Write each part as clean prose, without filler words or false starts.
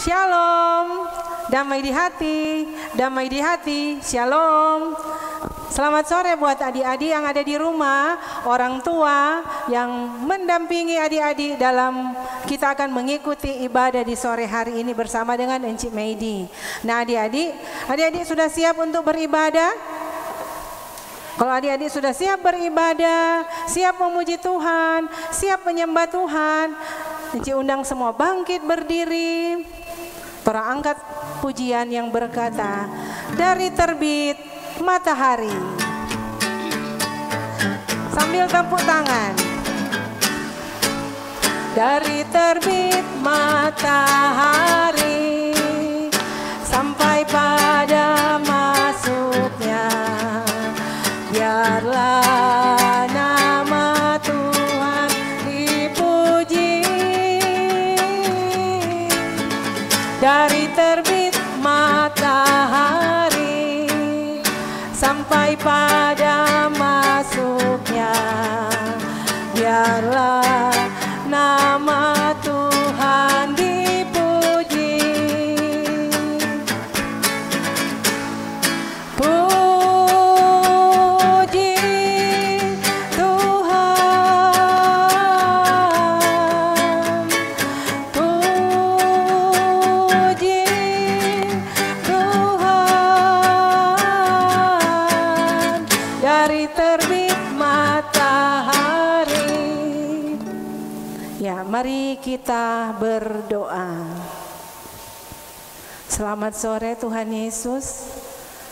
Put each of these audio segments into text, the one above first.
Shalom, damai di hati, damai di hati, shalom. Selamat sore buat adik-adik yang ada di rumah, orang tua yang mendampingi adik-adik dalam kita akan mengikuti ibadah di sore hari ini bersama dengan Encik Meidi. Nah adik-adik sudah siap untuk beribadah? Kalau adik-adik sudah siap beribadah, siap memuji Tuhan, siap menyembah Tuhan, Encik undang semua bangkit berdiri. Para angkat pujian yang berkata, dari terbit matahari. Sambil tepuk tangan. Dari terbit matahari sampai pada masuknya, biarlah nama Tuhan dipuji. Dari terbit matahari sampai pada masuknya, biarlah nama Tuhan dipuji. Puji Tuhan, puji Tuhan. Dari terbit matahari. Ya, mari kita berdoa. Selamat sore Tuhan Yesus.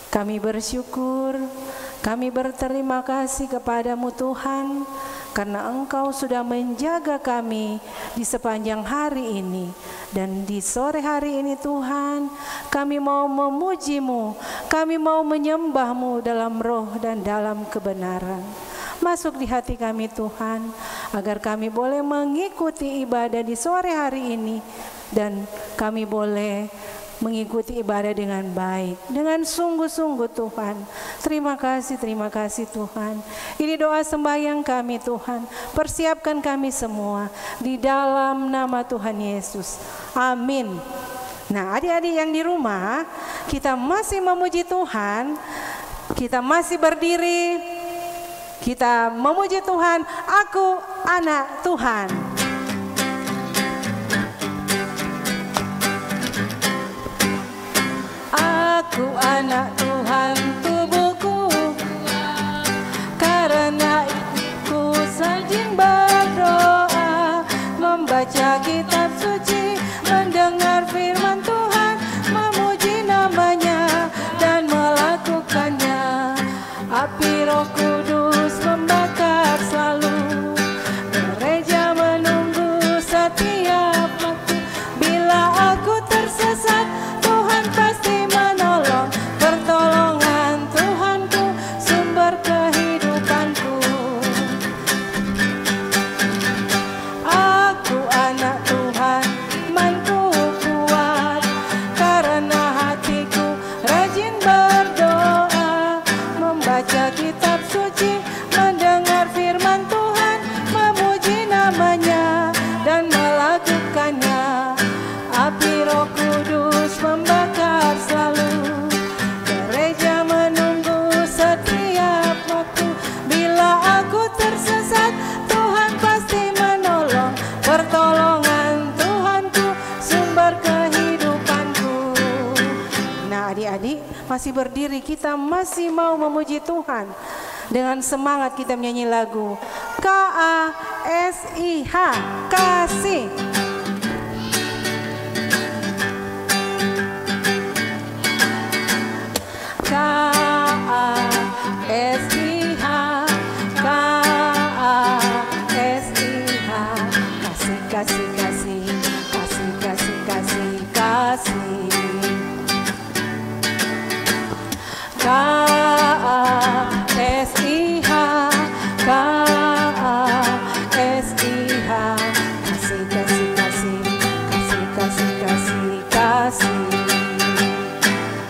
Kami bersyukur, kami berterima kasih kepadamu Tuhan, karena Engkau sudah menjaga kami di sepanjang hari ini. Dan di sore hari ini Tuhan, kami mau memuji-Mu, kami mau menyembah-Mu dalam roh dan dalam kebenaran. Masuk di hati kami Tuhan, agar kami boleh mengikuti ibadah di sore hari ini, dan kami boleh mengikuti ibadah dengan baik, dengan sungguh-sungguh Tuhan. Terima kasih Tuhan. Ini doa sembahyang kami Tuhan. Persiapkan kami semua di dalam nama Tuhan Yesus. Amin. Nah, adik-adik yang di rumah, kita masih memuji Tuhan. Kita masih berdiri. Kita memuji Tuhan. Aku anak Tuhan. Aku anak Tuhan, tubuhku, karena ku rajin berdoa, membaca kitab suci, mendengar firman Tuhan, memuji namanya dan melakukannya. Api Roh Kudus membakar selalu, gereja menunggu setiap waktu. Bila aku tersesat, Tuhan pasti menolong. Pertolongan Tuhanku, sumber kehidupanku. Aku anak Tuhan, imanku kuat, karena hatiku rajin berdoa, membaca kitab suci, mendengar firman Tuhan, memuji namanya dan melakukannya. Api Roh Kudus membakar selalu, gereja menunggu setiap waktu. Bila aku tersesat, Tuhan pasti menolong. Pertolongan Tuhanku, sumber kehidupanku. Nah adik-adik masih berdiri, kita masih mau memuji Tuhan. Dengan semangat kita menyanyi lagu KASIH, kasih. KASIH, KASIH, kasih, kasih, kasih, kasih, kasih, kasih, kasih. KASIH, KASIH, kasih, kasih, kasih, kasih, kasih, kasih, kasih.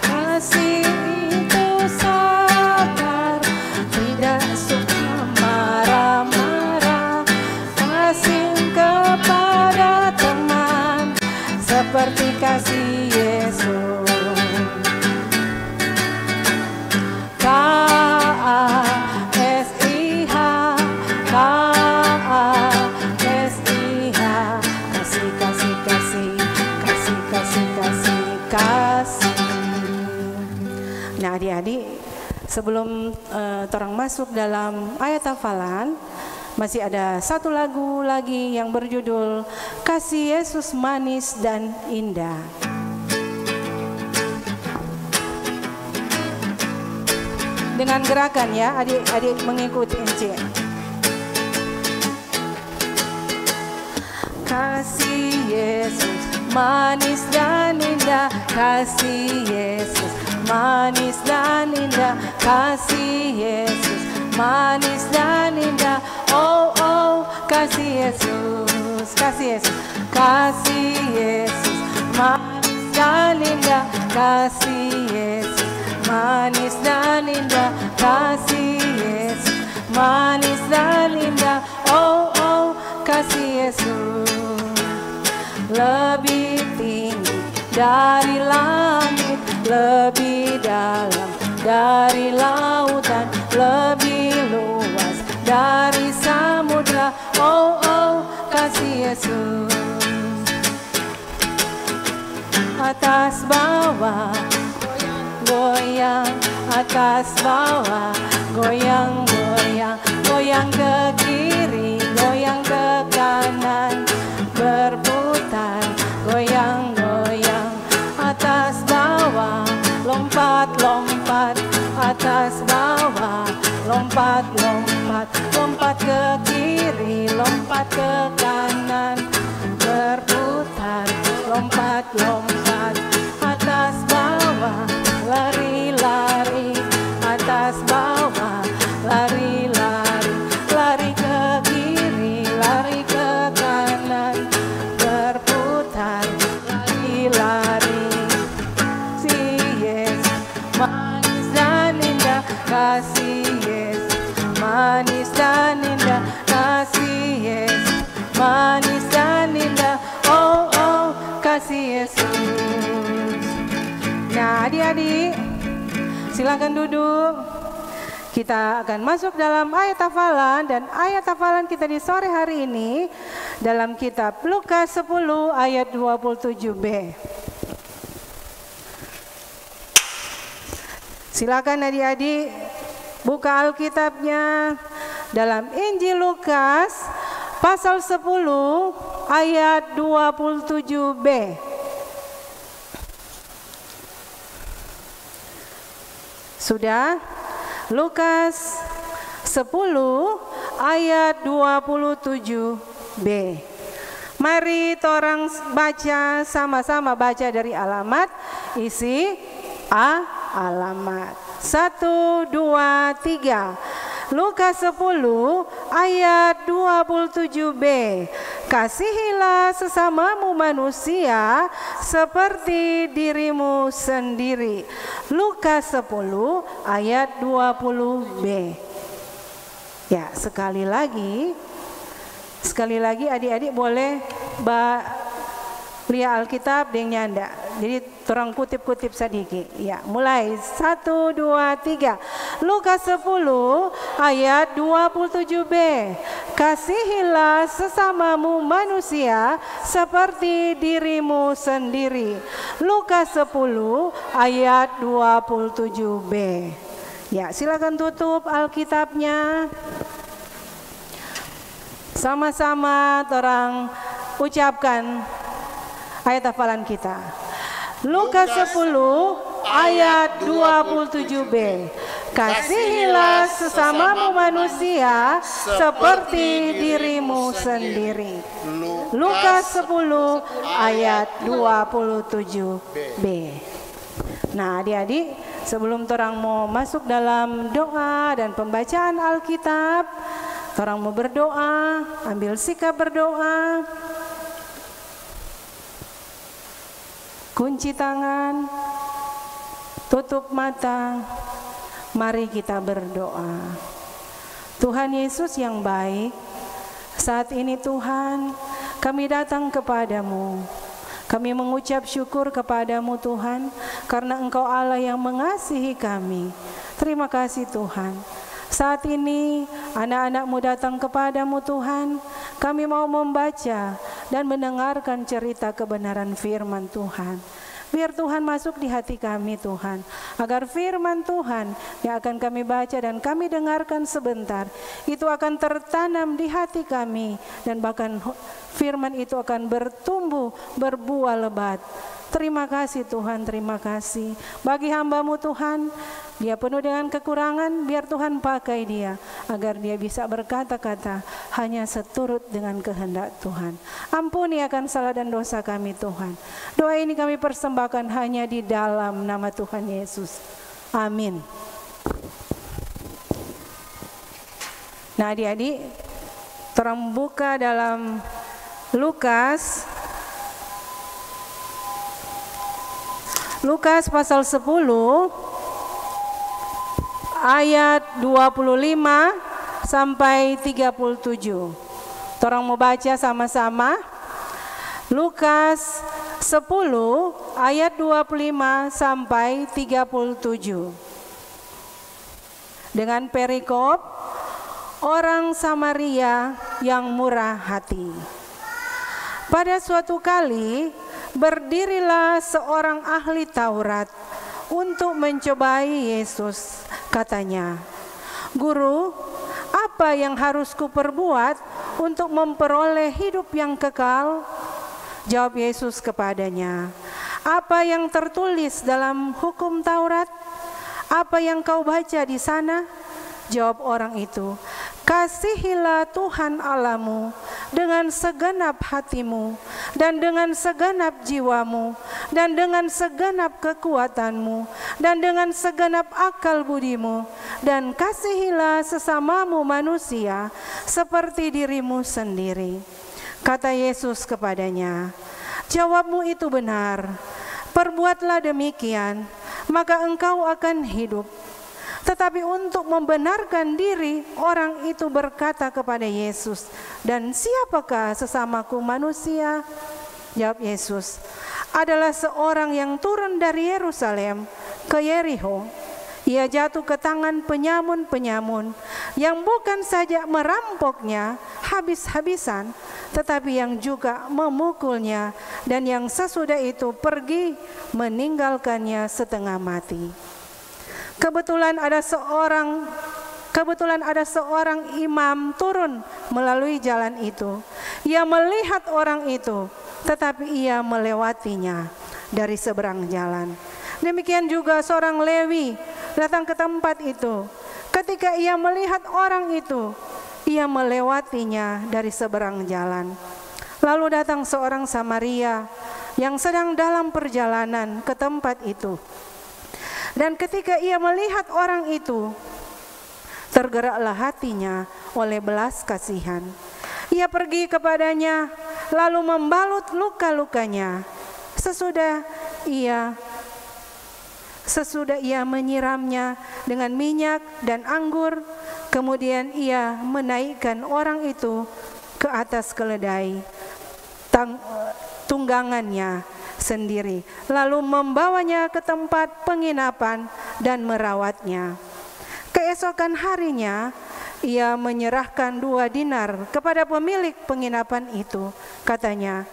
Kasih itu sabar, tidak suka marah-marah. Kasih kepada teman seperti kasih kasih Yesus. Nah adik-adik, sebelum torang masuk dalam ayat hafalan, masih ada satu lagu lagi yang berjudul Kasih Yesus Manis dan Indah. Dengan gerakan ya, adik-adik mengikuti Encik. Kasih Yesus manis dan indah, kasih Yesus manis dan indah, kasih Yesus manis dan indah. Oh oh, kasih Yesus, kasih Yesus, kasih Yesus manis dan indah, kasih Yesus manis dan indah, kasih Yesus manis dan indah. Oh oh, kasih Yesus lebih tinggi dari langit, lebih dalam dari lautan, lebih luas dari samudra. Oh oh, kasih Yesus atas bawah goyang, atas bawah goyang goyang, goyang ke kiri, goyang ke kanan, berputar goyang goyang, atas bawah lompat lompat, atas bawah lompat lompat, lompat ke kiri, lompat ke kanan, berputar lompat lompat, atas bawah lari lari, atas bawah lari lari, lari ke kiri, lari ke kanan, berputar lari lari. Si Yesus manis dan indah, kasih Yesus manis dan indah, kasih Yesus manis dan indah. Oh oh, kasih Yesus. Nah adik-adik, silakan duduk. Kita akan masuk dalam ayat hafalan, dan ayat hafalan kita di sore hari ini dalam kitab Lukas 10 ayat 27b. Silakan adik-adik buka Alkitabnya dalam Injil Lukas pasal 10 ayat 27b. Sudah? Lukas 10 ayat 27b. Mari torang baca sama-sama, baca dari alamat, isi alamat. 1, 2, 3. Lukas 10 ayat 27b. Kasihilah sesamamu manusia seperti dirimu sendiri. Lukas 10 ayat 20b. Ya, sekali lagi adik-adik boleh lihat Alkitab dengan nyanda. Jadi orang kutip-kutip sedikit. Ya, mulai 1, 2, 3. Lukas 10 ayat 27b. Kasihilah sesamamu manusia seperti dirimu sendiri. Lukas 10 ayat 27b. Ya, silakan tutup Alkitabnya. Sama-sama orang ucapkan ayat hafalan kita. Lukas 10 ayat 27b. Kasihilah sesamamu manusia seperti dirimu sendiri. Lukas 10 ayat 27b. Nah adik-adik, sebelum torang mau masuk dalam doa dan pembacaan Alkitab, torang mau berdoa, ambil sikap berdoa. Kunci tangan, tutup mata, mari kita berdoa. Tuhan Yesus yang baik, saat ini Tuhan, kami datang kepadamu. Kami mengucap syukur kepadamu Tuhan, karena Engkau Allah yang mengasihi kami. Terima kasih Tuhan. Saat ini anak-anak-Mu datang kepadamu Tuhan. Kami mau membaca dan mendengarkan cerita kebenaran firman Tuhan. Biar Tuhan masuk di hati kami Tuhan, agar firman Tuhan yang akan kami baca dan kami dengarkan sebentar, itu akan tertanam di hati kami, dan bahkan firman itu akan bertumbuh, berbuah lebat. Terima kasih Tuhan, terima kasih. Bagi hamba-Mu Tuhan, dia penuh dengan kekurangan, biar Tuhan pakai dia, agar dia bisa berkata-kata hanya seturut dengan kehendak Tuhan. Ampuni akan salah dan dosa kami Tuhan. Doa ini kami persembahkan hanya di dalam nama Tuhan Yesus. Amin. Nah adik-adik, terbuka dalam Lukas pasal 10 ayat 25 sampai 37. Torang mau baca sama-sama. Lukas 10 ayat 25 sampai 37. Dengan perikop orang Samaria yang murah hati. Pada suatu kali berdirilah seorang ahli Taurat untuk mencobai Yesus. Katanya, "Guru, apa yang harus kuperbuat untuk memperoleh hidup yang kekal?" Jawab Yesus kepadanya, "Apa yang tertulis dalam hukum Taurat? Apa yang kau baca di sana?" Jawab orang itu, "Kasihilah Tuhan Allahmu dengan segenap hatimu, dan dengan segenap jiwamu, dan dengan segenap kekuatanmu, dan dengan segenap akal budimu, dan kasihilah sesamamu manusia seperti dirimu sendiri." Kata Yesus kepadanya, "Jawabmu itu benar, perbuatlah demikian, maka engkau akan hidup." Tetapi untuk membenarkan diri, orang itu berkata kepada Yesus, "Dan siapakah sesamaku manusia?" Jawab Yesus, "Adalah seorang yang turun dari Yerusalem ke Yerikho. Ia jatuh ke tangan penyamun-penyamun yang bukan saja merampoknya habis-habisan, tetapi yang juga memukulnya, dan yang sesudah itu pergi meninggalkannya setengah mati. Kebetulan ada seorang imam turun melalui jalan itu. Ia melihat orang itu, tetapi ia melewatinya dari seberang jalan. Demikian juga seorang Lewi datang ke tempat itu. Ketika ia melihat orang itu, ia melewatinya dari seberang jalan. Lalu datang seorang Samaria yang sedang dalam perjalanan ke tempat itu. Dan ketika ia melihat orang itu, tergeraklah hatinya oleh belas kasihan. Ia pergi kepadanya, lalu membalut luka-lukanya. Sesudah ia menyiramnya dengan minyak dan anggur, kemudian ia menaikkan orang itu ke atas keledai tunggangannya sendiri, lalu membawanya ke tempat penginapan dan merawatnya. Keesokan harinya ia menyerahkan 2 dinar kepada pemilik penginapan itu. Katanya,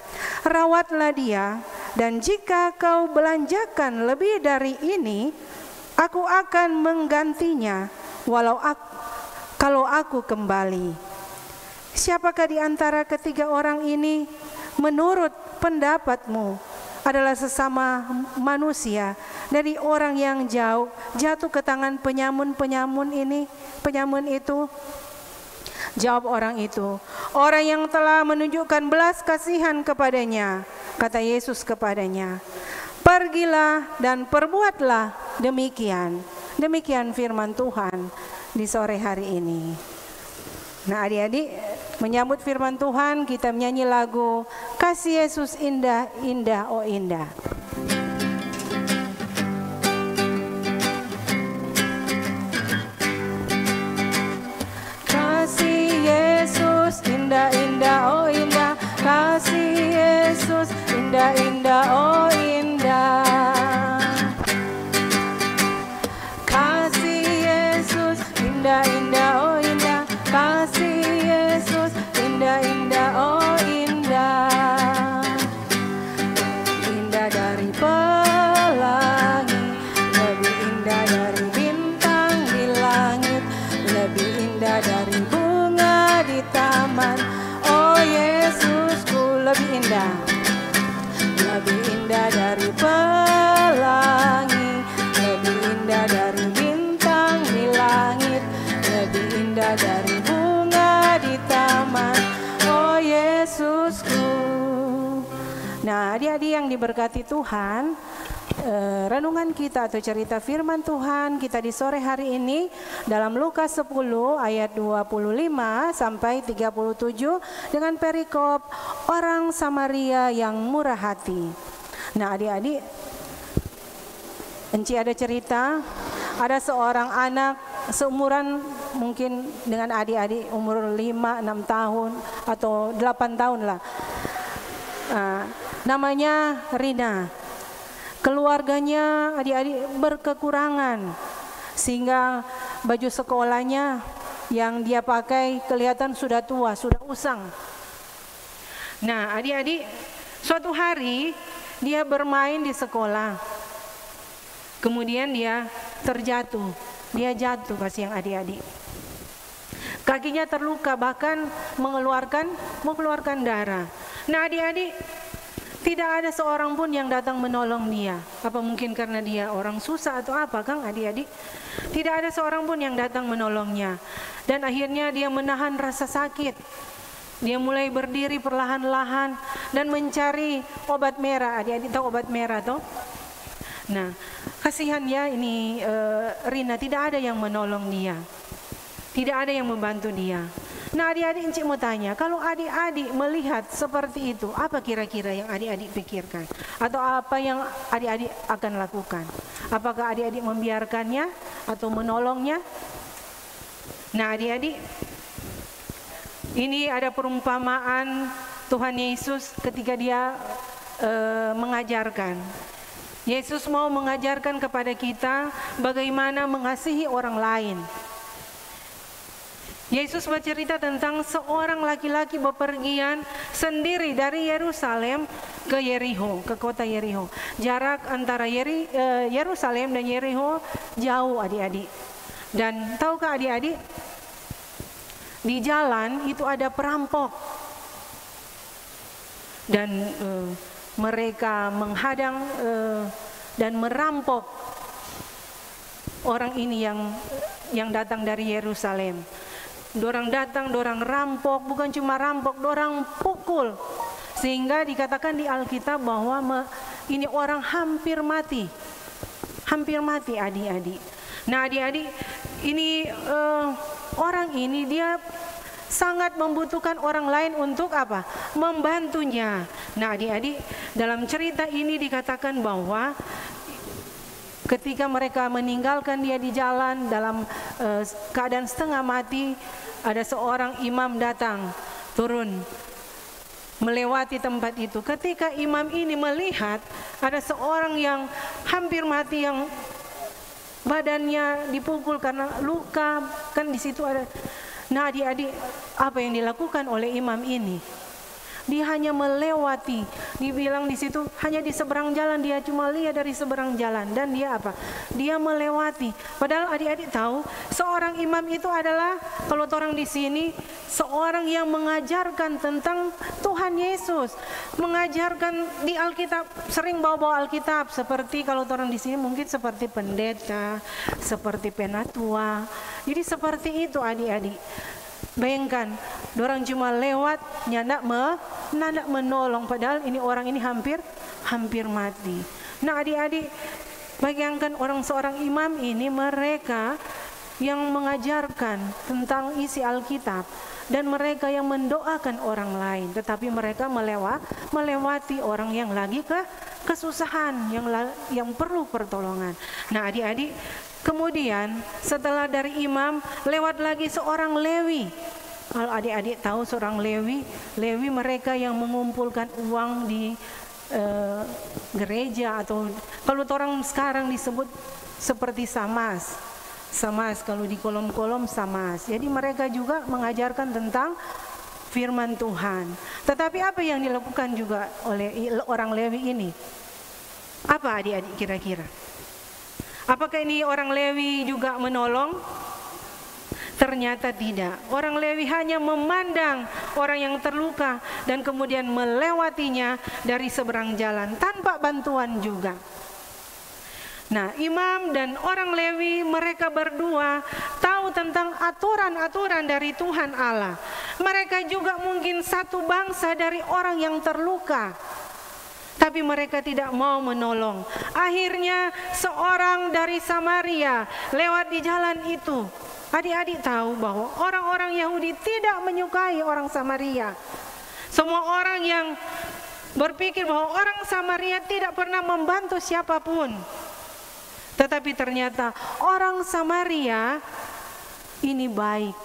"Rawatlah dia, dan jika kau belanjakan lebih dari ini, aku akan menggantinya kalau aku kembali." Siapakah di antara ketiga orang ini menurut pendapatmu adalah sesama manusia dari orang yang jatuh ke tangan penyamun itu? Jawab orang itu, "Orang yang telah menunjukkan belas kasihan kepadanya." Kata Yesus kepadanya, "Pergilah dan perbuatlah demikian." Demikian firman Tuhan di sore hari ini. Nah adik-adik, menyambut firman Tuhan, kita menyanyi lagu "Kasih Yesus Indah, Indah, Oh Indah." Kasih Yesus indah, indah, oh indah. Kasih Yesus indah, indah. indah, oh indah. Kasih Yesus indah-indah, oh indah. Kasih Yesus indah-indah, oh indah. Indah dari pelangi, lebih indah dari bintang di langit, lebih indah dari bunga di taman. Oh Yesusku, lebih indah, lebih indah dari pelangi, lebih indah dari bintang di langit, lebih indah dari bunga di taman. Oh Yesusku. Nah, adik-adik yang diberkati Tuhan, renungan kita atau cerita firman Tuhan kita di sore hari ini dalam Lukas 10 ayat 25 sampai 37 dengan perikop orang Samaria yang murah hati. Nah, adik-adik, Enci ada cerita, ada seorang anak seumuran mungkin dengan adik-adik, umur 5-6 tahun atau 8 tahun lah. Namanya Rina. Keluarganya adik-adik berkekurangan sehingga baju sekolahnya yang dia pakai kelihatan sudah tua, sudah usang. Nah, adik-adik, suatu hari dia bermain di sekolah. Kemudian dia terjatuh. Dia jatuh, kasihan adik-adik. Kakinya terluka, bahkan mengeluarkan darah. Nah, adik-adik, tidak ada seorang pun yang datang menolong dia. Apa mungkin karena dia orang susah atau apa, Kang, adik-adik? Tidak ada seorang pun yang datang menolongnya. Dan akhirnya dia menahan rasa sakit. Dia mulai berdiri perlahan-lahan dan mencari obat merah. Adik-adik tahu obat merah toh? Nah, kasihan ya ini Rina, tidak ada yang menolong dia. Tidak ada yang membantu dia. Nah, adik-adik, Encik mau tanya, kalau adik-adik melihat seperti itu, apa kira-kira yang adik-adik pikirkan? Atau apa yang adik-adik akan lakukan? Apakah adik-adik membiarkannya atau menolongnya? Nah, adik-adik, ini ada perumpamaan Tuhan Yesus ketika dia mengajarkan. Yesus mau mengajarkan kepada kita bagaimana mengasihi orang lain. Yesus bercerita tentang seorang laki-laki bepergian sendiri dari Yerusalem ke Yerikho, ke kota Yerikho. Jarak antara Yerusalem dan Yerikho jauh, adik-adik. Dan tahukah adik-adik, di jalan itu ada perampok. Dan mereka menghadang dan merampok orang ini yang datang dari Yerusalem. Dorang datang, dorang rampok, bukan cuma rampok, dorang pukul. Sehingga dikatakan di Alkitab bahwa ini orang hampir mati. Hampir mati, adik-adik. Nah, adik-adik, ini orang ini dia sangat membutuhkan orang lain untuk apa? Membantunya. Nah, adik-adik, dalam cerita ini dikatakan bahwa ketika mereka meninggalkan dia di jalan dalam keadaan setengah mati, ada seorang imam datang, turun, melewati tempat itu. Ketika imam ini melihat ada seorang yang hampir mati, yang badannya dipukul karena luka, kan di situ ada. Nah, adik-adik, apa yang dilakukan oleh imam ini? Dia hanya melewati. Dibilang di situ hanya di seberang jalan, dia cuma lihat dari seberang jalan dan dia apa? Dia melewati. Padahal adik-adik tahu, seorang imam itu adalah, kalau orang di sini, seorang yang mengajarkan tentang Tuhan Yesus, mengajarkan di Alkitab, sering bawa-bawa Alkitab. Seperti kalau orang di sini mungkin seperti pendeta, seperti penatua. Jadi seperti itu, adik-adik. Bayangkan, orang cuma lewat, nyandak menolong, padahal ini orang ini hampir mati. Nah, adik-adik, bayangkan seorang imam ini, mereka yang mengajarkan tentang isi Alkitab dan mereka yang mendoakan orang lain, tetapi mereka melewati orang yang lagi kesusahan, yang perlu pertolongan. Nah, adik-adik, kemudian setelah dari imam lewat lagi seorang Lewi. Kalau adik-adik tahu seorang Lewi mereka yang mengumpulkan uang di gereja, atau kalau orang sekarang disebut seperti samas kalau di kolom-kolom samas. Jadi mereka juga mengajarkan tentang firman Tuhan. Tetapi apa yang dilakukan juga oleh orang Lewi ini? Apa adik-adik kira-kira? Apakah ini orang Lewi juga menolong? Ternyata tidak. Orang Lewi hanya memandang orang yang terluka dan kemudian melewatinya dari seberang jalan tanpa bantuan juga. Nah, imam dan orang Lewi, mereka berdua tahu tentang aturan-aturan dari Tuhan Allah. Mereka juga mungkin satu bangsa dari orang yang terluka, tapi mereka tidak mau menolong. Akhirnya seorang dari Samaria lewat di jalan itu. Adik-adik tahu bahwa orang-orang Yahudi tidak menyukai orang Samaria. Semua orang yang berpikir bahwa orang Samaria tidak pernah membantu siapapun. Tetapi ternyata orang Samaria ini baik.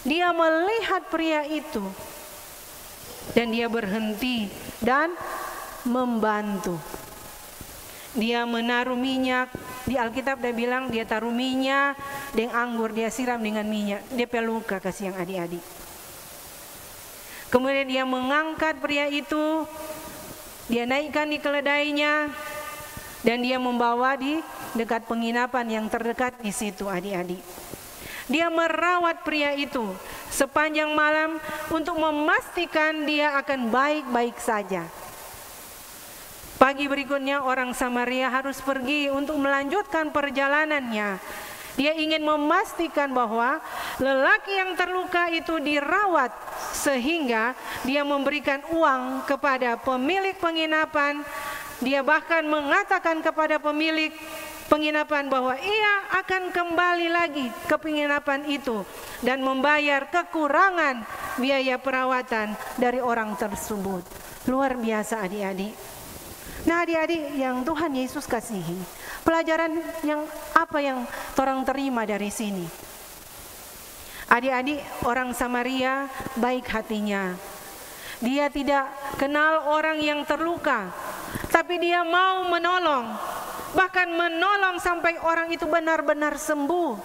Dia melihat pria itu dan dia berhenti dan membantu. Dia menaruh minyak. Di Alkitab dia bilang dia taruh minyak dengan anggur, dia siram dengan minyak. Dia peluka, kasih yang adik-adik. Kemudian dia mengangkat pria itu, dia naikkan di keledainya, dan dia membawa di dekat penginapan yang terdekat di situ, adik-adik. Dia merawat pria itu sepanjang malam untuk memastikan dia akan baik-baik saja. Pagi berikutnya orang Samaria harus pergi untuk melanjutkan perjalanannya. Dia ingin memastikan bahwa lelaki yang terluka itu dirawat, sehingga dia memberikan uang kepada pemilik penginapan. Dia bahkan mengatakan kepada pemilik penginapan bahwa ia akan kembali lagi ke penginapan itu dan membayar kekurangan biaya perawatan dari orang tersebut. Luar biasa, adik-adik. Nah, adik-adik yang Tuhan Yesus kasihi, pelajaran yang apa yang orang terima dari sini? Adik-adik, orang Samaria baik hatinya. Dia tidak kenal orang yang terluka, tapi dia mau menolong. Bahkan menolong sampai orang itu benar-benar sembuh.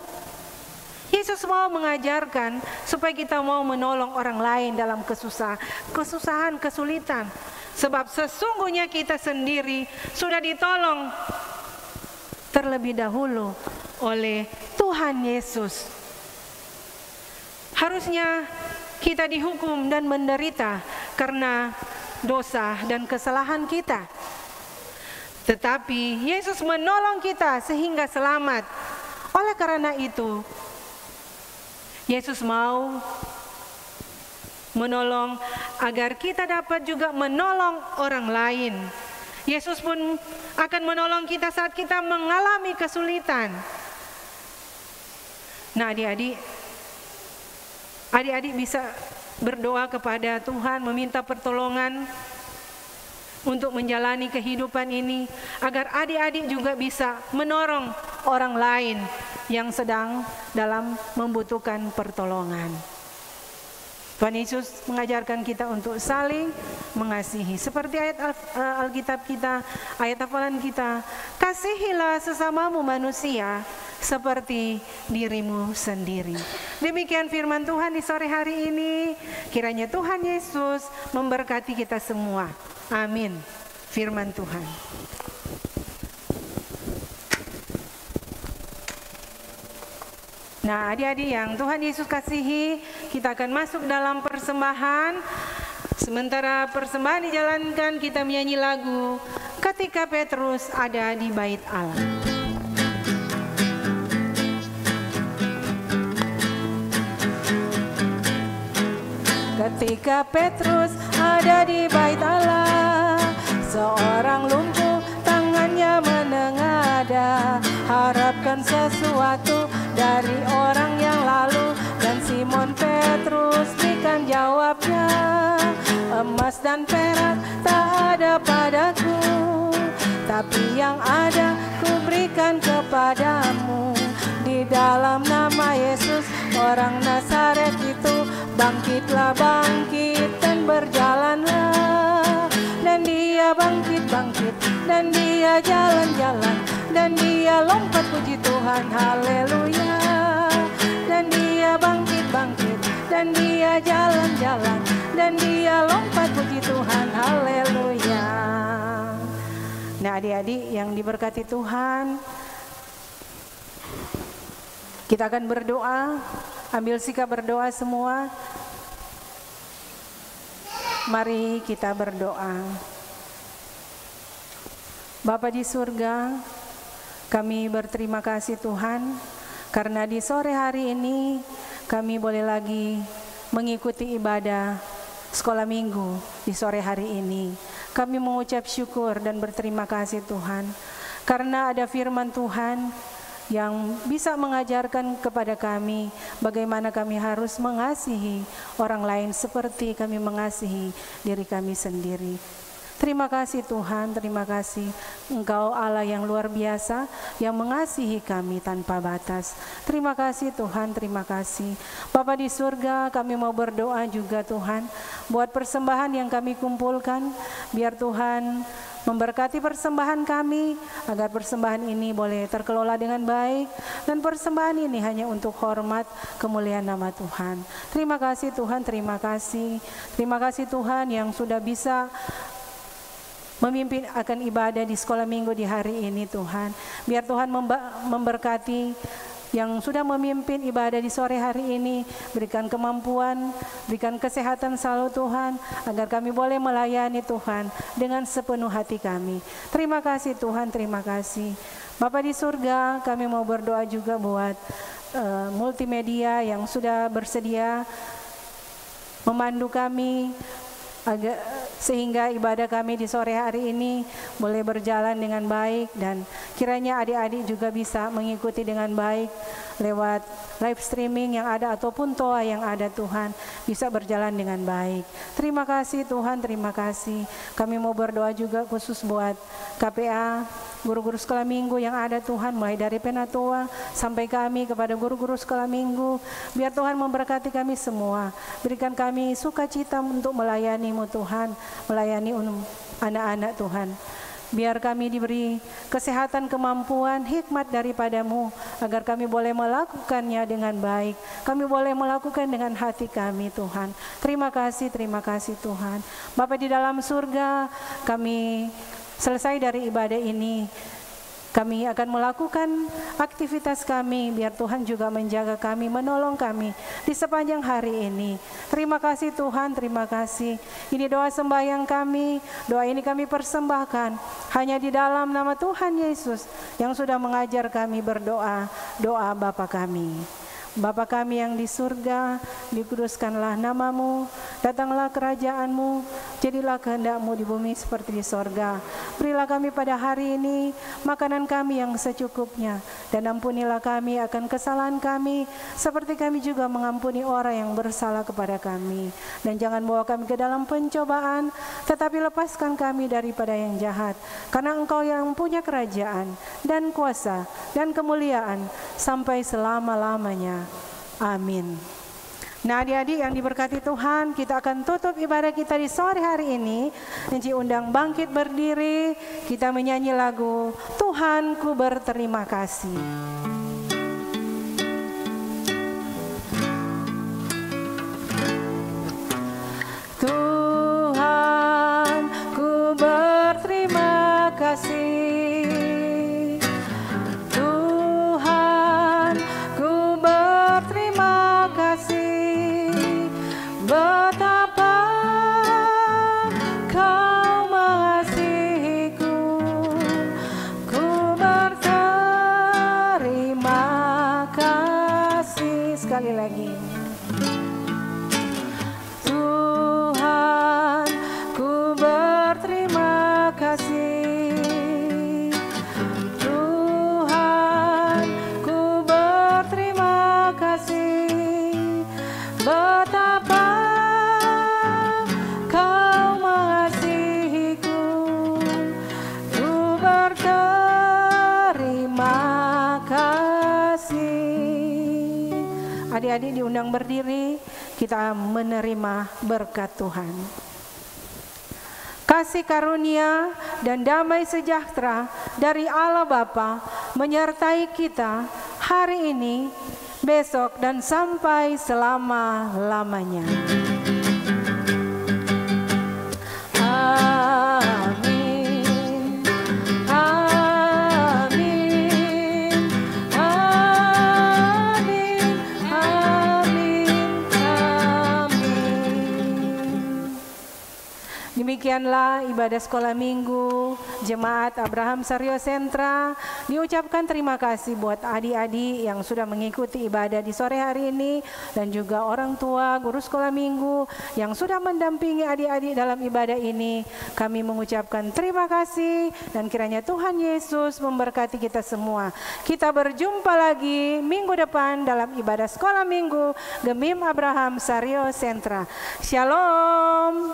Yesus mau mengajarkan supaya kita mau menolong orang lain dalam kesusahan, kesulitan. Sebab sesungguhnya kita sendiri sudah ditolong terlebih dahulu oleh Tuhan Yesus. Harusnya kita dihukum dan menderita karena dosa dan kesalahan kita. Tetapi Yesus menolong kita sehingga selamat. Oleh karena itu, Yesus mau menolong agar kita dapat juga menolong orang lain. Yesus pun akan menolong kita saat kita mengalami kesulitan. Nah, adik-adik bisa berdoa kepada Tuhan, meminta pertolongan untuk menjalani kehidupan ini, agar adik-adik juga bisa menolong orang lain yang sedang dalam membutuhkan pertolongan. Tuhan Yesus mengajarkan kita untuk saling mengasihi. Seperti ayat Alkitab kita, ayat hafalan kita, kasihilah sesamamu manusia seperti dirimu sendiri. Demikian firman Tuhan di sore hari ini. Kiranya Tuhan Yesus memberkati kita semua. Amin. Firman Tuhan. Nah, adik-adik yang Tuhan Yesus kasihi, kita akan masuk dalam persembahan. Sementara persembahan dijalankan, kita menyanyi lagu Ketika Petrus Ada di Bait Allah. Ketika Petrus ada di Bait Allah, seorang lumpuh tangannya menengadah, harapkan sesuatu dari orang yang lalu, dan Simon Petrus berikan jawabnya, emas dan perak tak ada padaku, tapi yang ada ku berikan kepadamu. Di dalam nama Yesus orang Nazaret itu, bangkit dan berjalanlah, dan dia dia bangkit-bangkit, dan dia jalan-jalan, dan dia lompat, puji Tuhan, haleluya. Dan dia bangkit-bangkit, dan dia jalan-jalan, dan dia lompat, puji Tuhan, haleluya. Nah, adik-adik yang diberkati Tuhan, kita akan berdoa. Ambil sikap berdoa semua. Mari kita berdoa. Bapa di surga, kami berterima kasih Tuhan, karena di sore hari ini kami boleh lagi mengikuti ibadah sekolah minggu di sore hari ini. Kami mengucap syukur dan berterima kasih Tuhan, karena ada firman Tuhan yang bisa mengajarkan kepada kami bagaimana kami harus mengasihi orang lain seperti kami mengasihi diri kami sendiri. Terima kasih Tuhan, terima kasih Engkau Allah yang luar biasa yang mengasihi kami tanpa batas. Terima kasih Tuhan, terima kasih. Bapa di surga, kami mau berdoa juga Tuhan buat persembahan yang kami kumpulkan. Biar Tuhan memberkati persembahan kami, agar persembahan ini boleh terkelola dengan baik, dan persembahan ini hanya untuk hormat kemuliaan nama Tuhan. Terima kasih Tuhan, terima kasih. Terima kasih Tuhan yang sudah bisa memimpin akan ibadah di sekolah minggu di hari ini Tuhan. Biar Tuhan memberkati yang sudah memimpin ibadah di sore hari ini, berikan kemampuan, berikan kesehatan selalu Tuhan, agar kami boleh melayani Tuhan dengan sepenuh hati kami. Terima kasih Tuhan, terima kasih. Bapa di surga, kami mau berdoa juga buat multimedia yang sudah bersedia memandu kami, sehingga ibadah kami di sore hari ini boleh berjalan dengan baik, dan kiranya adik-adik juga bisa mengikuti dengan baik lewat live streaming yang ada ataupun toa yang ada Tuhan, bisa berjalan dengan baik. Terima kasih Tuhan, terima kasih. Kami mau berdoa juga khusus buat KPA, guru-guru sekolah minggu yang ada Tuhan, mulai dari Penatua sampai kami kepada guru-guru sekolah minggu. Biar Tuhan memberkati kami semua, berikan kami sukacita untuk melayani-Mu Tuhan, melayani anak-anak Tuhan. Biar kami diberi kesehatan, kemampuan, hikmat daripada-Mu, agar kami boleh melakukannya dengan baik. Kami boleh melakukan dengan hati kami Tuhan. Terima kasih Tuhan. Bapa di dalam surga, kami selesai dari ibadah ini, kami akan melakukan aktivitas kami. Biar Tuhan juga menjaga kami, menolong kami di sepanjang hari ini. Terima kasih Tuhan, terima kasih. Ini doa sembahyang kami, doa ini kami persembahkan hanya di dalam nama Tuhan Yesus yang sudah mengajar kami berdoa, doa Bapa kami. Bapa kami yang di surga, dikuduskanlah nama-Mu, datanglah kerajaan-Mu, jadilah kehendak-Mu di bumi seperti di sorga. Berilah kami pada hari ini makanan kami yang secukupnya, dan ampunilah kami akan kesalahan kami, seperti kami juga mengampuni orang yang bersalah kepada kami. Dan jangan bawa kami ke dalam pencobaan, tetapi lepaskan kami daripada yang jahat. Karena Engkau yang punya kerajaan, dan kuasa, dan kemuliaan, sampai selama-lamanya. Amin. Nah adik-adik yang diberkati Tuhan, kita akan tutup ibadah kita di sore hari ini. Enci undang bangkit berdiri, kita menyanyi lagu Tuhanku berterima kasih. Tuhanku berterima kasih. Betapa Kau mengasihiku, ku berterima kasih. Sekali lagi. Tuhan, ku berterima kasih. Tuhan, ku berterima kasih. Betapa Kau mengasihiku, ku berterima kasih. Adik-adik diundang berdiri, kita menerima berkat Tuhan. kasih karunia dan damai sejahtera dari Allah Bapa menyertai kita hari ini, besok, dan sampai selama-lamanya. Amin. Amin. Amin. Amin. Amin. Demikianlah ibadah sekolah minggu Jemaat Abraham Sario Sentra. Diucapkan terima kasih buat adik-adik yang sudah mengikuti ibadah di sore hari ini, dan juga orang tua, guru sekolah minggu yang sudah mendampingi adik-adik dalam ibadah ini. Kami mengucapkan terima kasih, dan kiranya Tuhan Yesus memberkati kita semua. Kita berjumpa lagi minggu depan dalam ibadah sekolah minggu Gemim Abraham Sario Sentra. Shalom.